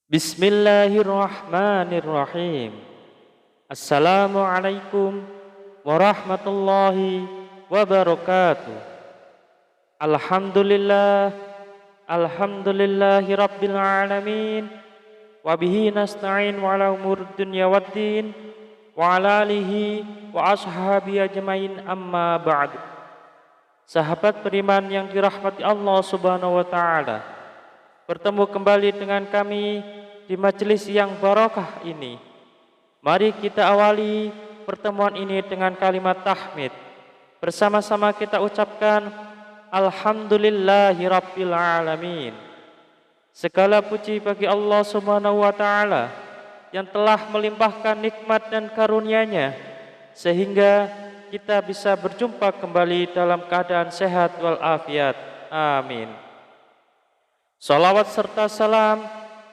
Bismillahirrahmanirrahim. Assalamualaikum warahmatullahi wabarakatuh. Alhamdulillah, alhamdulillahi rabbil alamin. Wabihi nasta'in wa ala umur dunya waddin wa ala alihi wa ashabi ajmain amma ba'd. Sahabat beriman yang dirahmati Allah Subhanahu wa taala, bertemu kembali dengan kami di majelis yang barokah ini. Mari kita awali pertemuan ini dengan kalimat tahmid. Bersama-sama kita ucapkan Alhamdulillahirabbil alamin. Segala puji bagi Allah Subhanahu wa taala yang telah melimpahkan nikmat dan karunia-Nya sehingga kita bisa berjumpa kembali dalam keadaan sehat walafiat. Amin. Salawat serta salam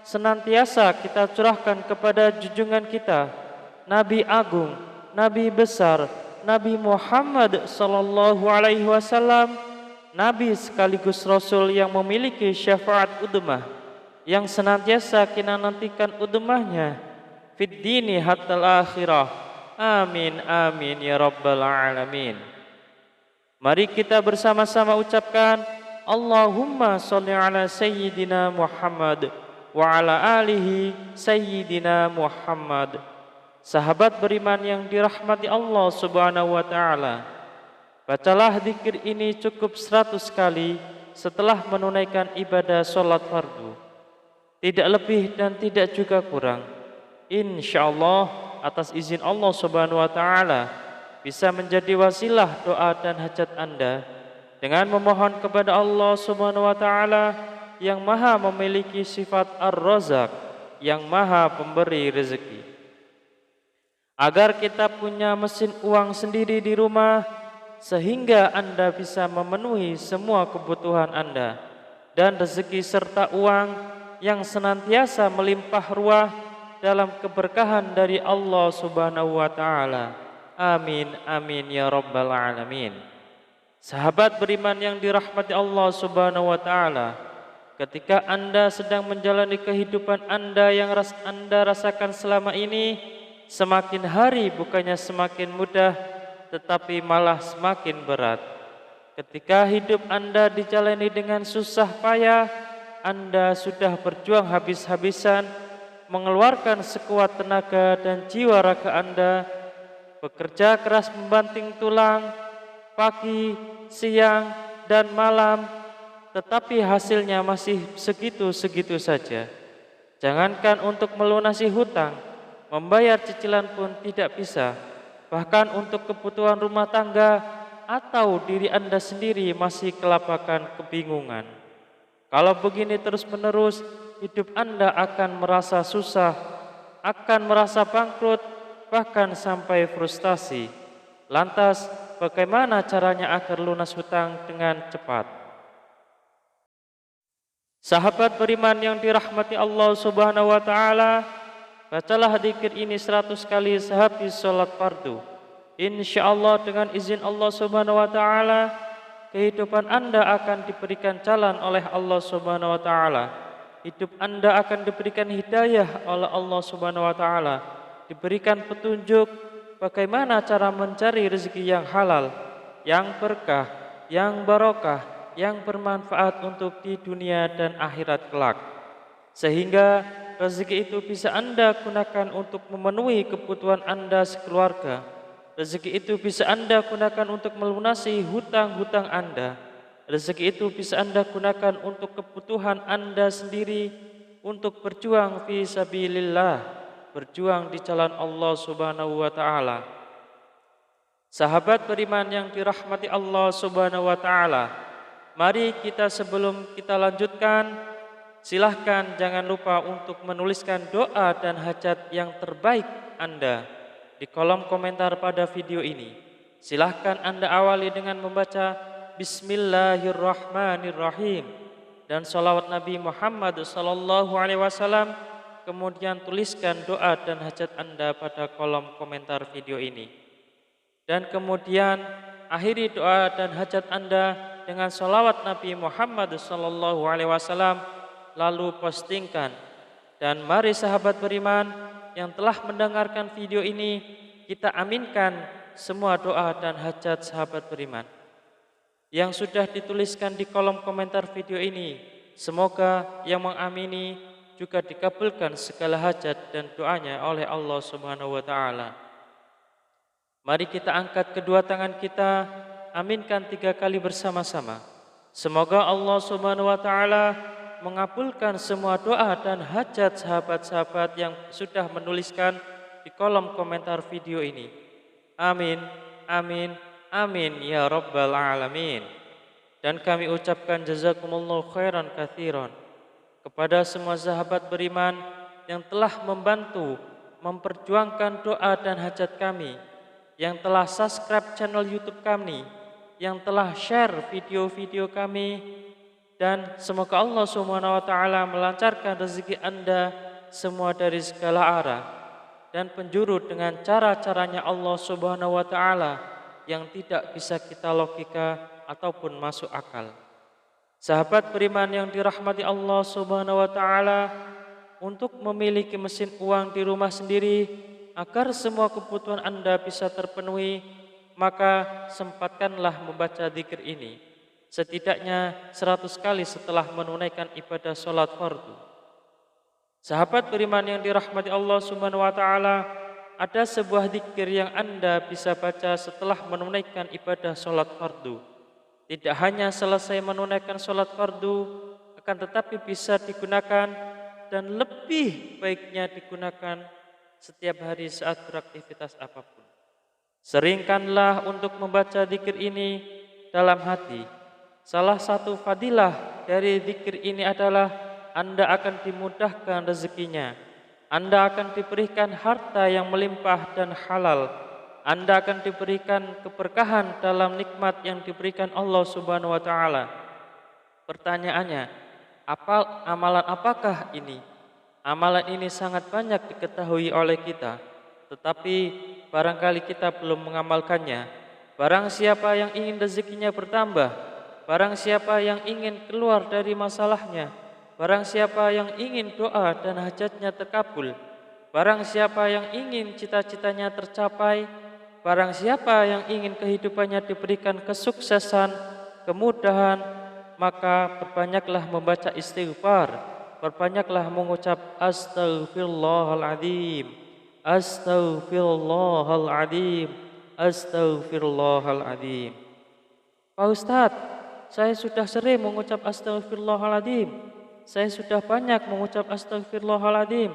senantiasa kita curahkan kepada junjungan kita, Nabi Agung, Nabi besar, Nabi Muhammad sallallahu alaihi wasallam, Nabi sekaligus Rasul yang memiliki syafaat udmah, yang senantiasa kita nantikan udmahnya fid dini hatta akhirah. Amin amin ya rabbal alamin. Mari kita bersama-sama ucapkan Allahumma sholli ala sayyidina Muhammad wa ala alihi sayyidina Muhammad. Sahabat beriman yang dirahmati Allah Subhanahu wa taala, bacalah zikir ini cukup 100 kali setelah menunaikan ibadah salat fardu. Tidak lebih dan tidak juga kurang. Insyaallah atas izin Allah Subhanahu wa taala bisa menjadi wasilah doa dan hajat Anda dengan memohon kepada Allah Subhanahu wa taala yang maha memiliki sifat Ar-Razzaq, yang maha pemberi rezeki, agar kita punya mesin uang sendiri di rumah sehingga Anda bisa memenuhi semua kebutuhan Anda, dan rezeki serta uang yang senantiasa melimpah ruah dalam keberkahan dari Allah Subhanahu wa taala. Amin amin ya rabbal alamin. Sahabat beriman yang dirahmati Allah Subhanahu wa taala, ketika Anda sedang menjalani kehidupan Anda yang Anda rasakan selama ini, semakin hari bukannya semakin mudah, tetapi malah semakin berat. Ketika hidup Anda dijalani dengan susah payah, Anda sudah berjuang habis-habisan, mengeluarkan sekuat tenaga dan jiwa raga Anda, bekerja keras membanting tulang, pagi, siang, dan malam, tetapi hasilnya masih segitu-segitu saja. Jangankan untuk melunasi hutang, membayar cicilan pun tidak bisa. Bahkan untuk kebutuhan rumah tangga atau diri Anda sendiri masih kelabakan kebingungan. Kalau begini terus-menerus, hidup Anda akan merasa susah, akan merasa bangkrut, bahkan sampai frustasi. Lantas, bagaimana caranya agar lunas hutang dengan cepat? Sahabat beriman yang dirahmati Allah Subhanahu wa taala, bacalah zikir ini 100 kali sehabis salat fardu. Insyaallah dengan izin Allah Subhanahu wa taala, kehidupan Anda akan diberikan jalan oleh Allah Subhanahu wa taala. Hidup Anda akan diberikan hidayah oleh Allah Subhanahu wa taala, diberikan petunjuk bagaimana cara mencari rezeki yang halal, yang berkah, yang barokah, yang bermanfaat untuk di dunia dan akhirat kelak. Sehingga rezeki itu bisa Anda gunakan untuk memenuhi kebutuhan Anda sekeluarga. Rezeki itu bisa Anda gunakan untuk melunasi hutang-hutang Anda. Rezeki itu bisa Anda gunakan untuk kebutuhan Anda sendiri, untuk berjuang fi sabilillah, berjuang di jalan Allah Subhanahu wa taala. Sahabat beriman yang dirahmati Allah Subhanahu wa taala, mari kita sebelum kita lanjutkan, silahkan jangan lupa untuk menuliskan doa dan hajat yang terbaik Anda di kolom komentar pada video ini. Silahkan Anda awali dengan membaca Bismillahirrahmanirrahim dan salawat Nabi Muhammad sallallahu alaihi wasallam. Kemudian tuliskan doa dan hajat Anda pada kolom komentar video ini. Dan kemudian akhiri doa dan hajat Anda dengan salawat Nabi Muhammad sallallahu alaihi wasallam, lalu postingkan Dan mari sahabat beriman yang telah mendengarkan video ini, kita aminkan semua doa dan hajat sahabat beriman yang sudah dituliskan di kolom komentar video ini. Semoga yang mengamini juga dikabulkan segala hajat dan doanya oleh Allah Subhanahu wa taala. Mari kita angkat kedua tangan kita, aminkan 3 kali bersama-sama. Semoga Allah Subhanahu wa taala mengabulkan semua doa dan hajat sahabat-sahabat yang sudah menuliskan di kolom komentar video ini. Amin, amin, amin ya rabbal alamin. Dan kami ucapkan jazakumullahu khairan katsiran kepada semua sahabat beriman yang telah membantu memperjuangkan doa dan hajat kami, yang telah subscribe channel YouTube kami, yang telah share video-video kami, dan semoga Allah Subhanahu wa taala melancarkan rezeki Anda semua dari segala arah dan penjuru dengan cara-caranya Allah Subhanahu wa taala yang tidak bisa kita logika ataupun masuk akal. Sahabat beriman yang dirahmati Allah Subhanahu wa taala, untuk memiliki mesin uang di rumah sendiri agar semua kebutuhan Anda bisa terpenuhi, maka sempatkanlah membaca zikir ini setidaknya 100 kali setelah menunaikan ibadah sholat fardu. Sahabat beriman yang dirahmati Allah Subhanahu wa taala, ada sebuah zikir yang Anda bisa baca setelah menunaikan ibadah sholat fardu. Tidak hanya selesai menunaikan sholat fardu, akan tetapi bisa digunakan dan lebih baiknya digunakan setiap hari saat beraktivitas apapun. Seringkanlah untuk membaca zikir ini dalam hati. Salah satu fadilah dari zikir ini adalah Anda akan dimudahkan rezekinya. Anda akan diberikan harta yang melimpah dan halal. Anda akan diberikan keberkahan dalam nikmat yang diberikan Allah Subhanahu wa taala. Pertanyaannya, amalan apakah ini? Amalan ini sangat banyak diketahui oleh kita, tetapi barangkali kita belum mengamalkannya. Barang siapa yang ingin rezekinya bertambah, barang siapa yang ingin keluar dari masalahnya, barang siapa yang ingin doa dan hajatnya terkabul, barang siapa yang ingin cita-citanya tercapai, barang siapa yang ingin kehidupannya diberikan kesuksesan, kemudahan, maka perbanyaklah membaca istighfar, perbanyaklah mengucap astaghfirullahaladzim, astaghfirullahaladzim, astaghfirullahaladzim. Pak Ustadz, saya sudah sering mengucap astaghfirullahaladzim, saya sudah banyak mengucap astaghfirullahaladzim,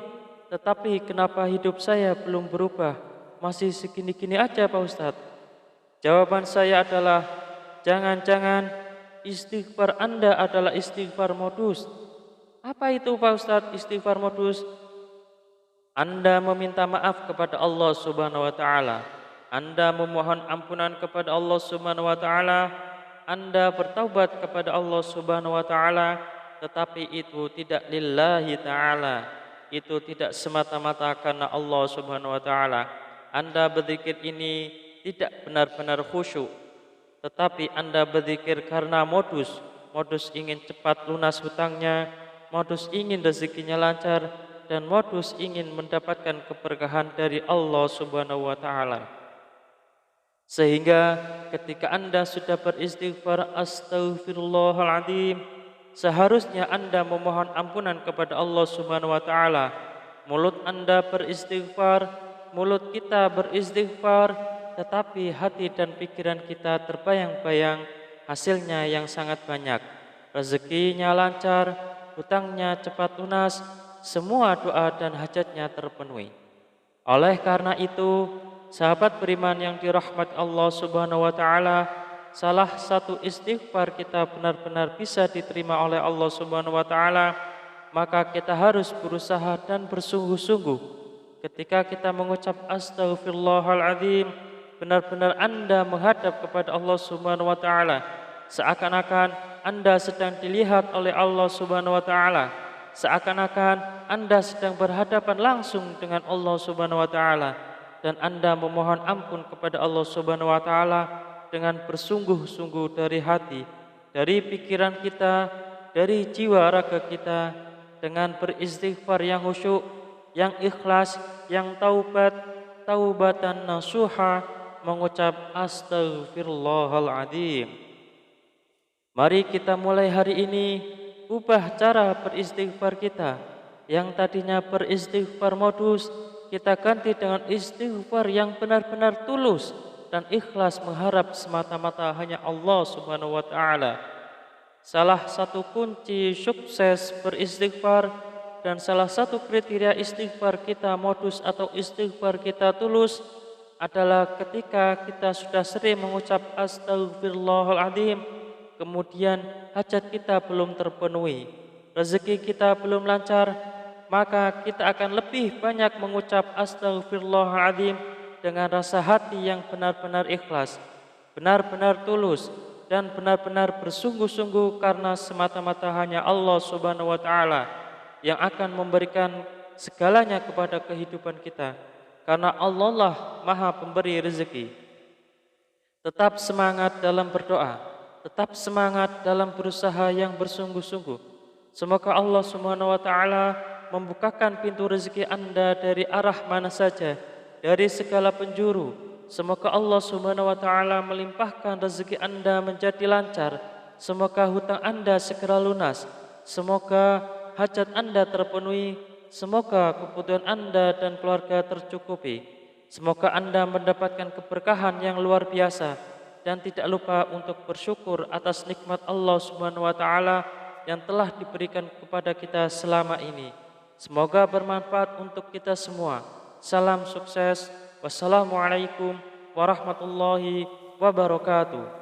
tetapi kenapa hidup saya belum berubah? Masih segini-gini aja Pak Ustadz. Jawaban saya adalah, jangan-jangan istighfar Anda adalah istighfar modus. Apa itu Pak Ustadz istighfar modus? Anda meminta maaf kepada Allah Subhanahu wa taala, Anda memohon ampunan kepada Allah Subhanahu wa taala, Anda bertaubat kepada Allah Subhanahu wa taala, tetapi itu tidak lillahi taala. Itu tidak semata-mata karena Allah Subhanahu wa taala. Anda berzikir ini tidak benar-benar khusyuk, tetapi Anda berzikir karena modus ingin cepat lunas hutangnya, modus ingin rezekinya lancar, dan modus ingin mendapatkan keberkahan dari Allah Subhanahu wa taala. Sehingga ketika Anda sudah beristighfar astaghfirullahaladzim, seharusnya Anda memohon ampunan kepada Allah Subhanahu wa taala. Mulut Anda beristighfar, mulut kita beristighfar, tetapi hati dan pikiran kita terbayang-bayang hasilnya yang sangat banyak. Rezekinya lancar, hutangnya cepat lunas, semua doa dan hajatnya terpenuhi. Oleh karena itu, sahabat beriman yang dirahmati Allah Subhanahu wa taala, salah satu istighfar kita benar-benar bisa diterima oleh Allah Subhanahu wa taala, maka kita harus berusaha dan bersungguh-sungguh. Ketika kita mengucap astaghfirullahaladzim, benar-benar Anda menghadap kepada Allah Subhanahu wa taala, seakan-akan Anda sedang dilihat oleh Allah Subhanahu wa taala, seakan-akan Anda sedang berhadapan langsung dengan Allah Subhanahu wa taala, dan Anda memohon ampun kepada Allah Subhanahu wa taala dengan bersungguh-sungguh dari hati, dari pikiran kita, dari jiwa raga kita, dengan beristighfar yang khusyuk, yang ikhlas, yang taubatan nasuha, mengucap astaghfirullahaladzim. Mari kita mulai hari ini ubah cara beristighfar kita. Yang tadinya beristighfar modus, kita ganti dengan istighfar yang benar-benar tulus dan ikhlas mengharap semata-mata hanya Allah Subhanahu wa taala. Salah satu kunci sukses beristighfar dan salah satu kriteria istighfar kita modus atau istighfar kita tulus adalah ketika kita sudah sering mengucap astaghfirullahaladzim, kemudian hajat kita belum terpenuhi, rezeki kita belum lancar, maka kita akan lebih banyak mengucap astaghfirullahaladzim dengan rasa hati yang benar-benar ikhlas, benar-benar tulus, dan benar-benar bersungguh-sungguh karena semata-mata hanya Allah Subhanahu wa taala yang akan memberikan segalanya kepada kehidupan kita. Karena Allah lah Maha Pemberi rezeki. Tetap semangat dalam berdoa, tetap semangat dalam berusaha yang bersungguh-sungguh. Semoga Allah Subhanahu wa taala membukakan pintu rezeki Anda dari arah mana saja, dari segala penjuru. Semoga Allah Subhanahu wa taala melimpahkan rezeki Anda menjadi lancar. Semoga hutang Anda segera lunas. Semoga hajat Anda terpenuhi. Semoga kebutuhan Anda dan keluarga tercukupi. Semoga Anda mendapatkan keberkahan yang luar biasa dan tidak lupa untuk bersyukur atas nikmat Allah Subhanahu wa taala yang telah diberikan kepada kita selama ini. Semoga bermanfaat untuk kita semua. Salam sukses. Wassalamualaikum warahmatullahi wabarakatuh.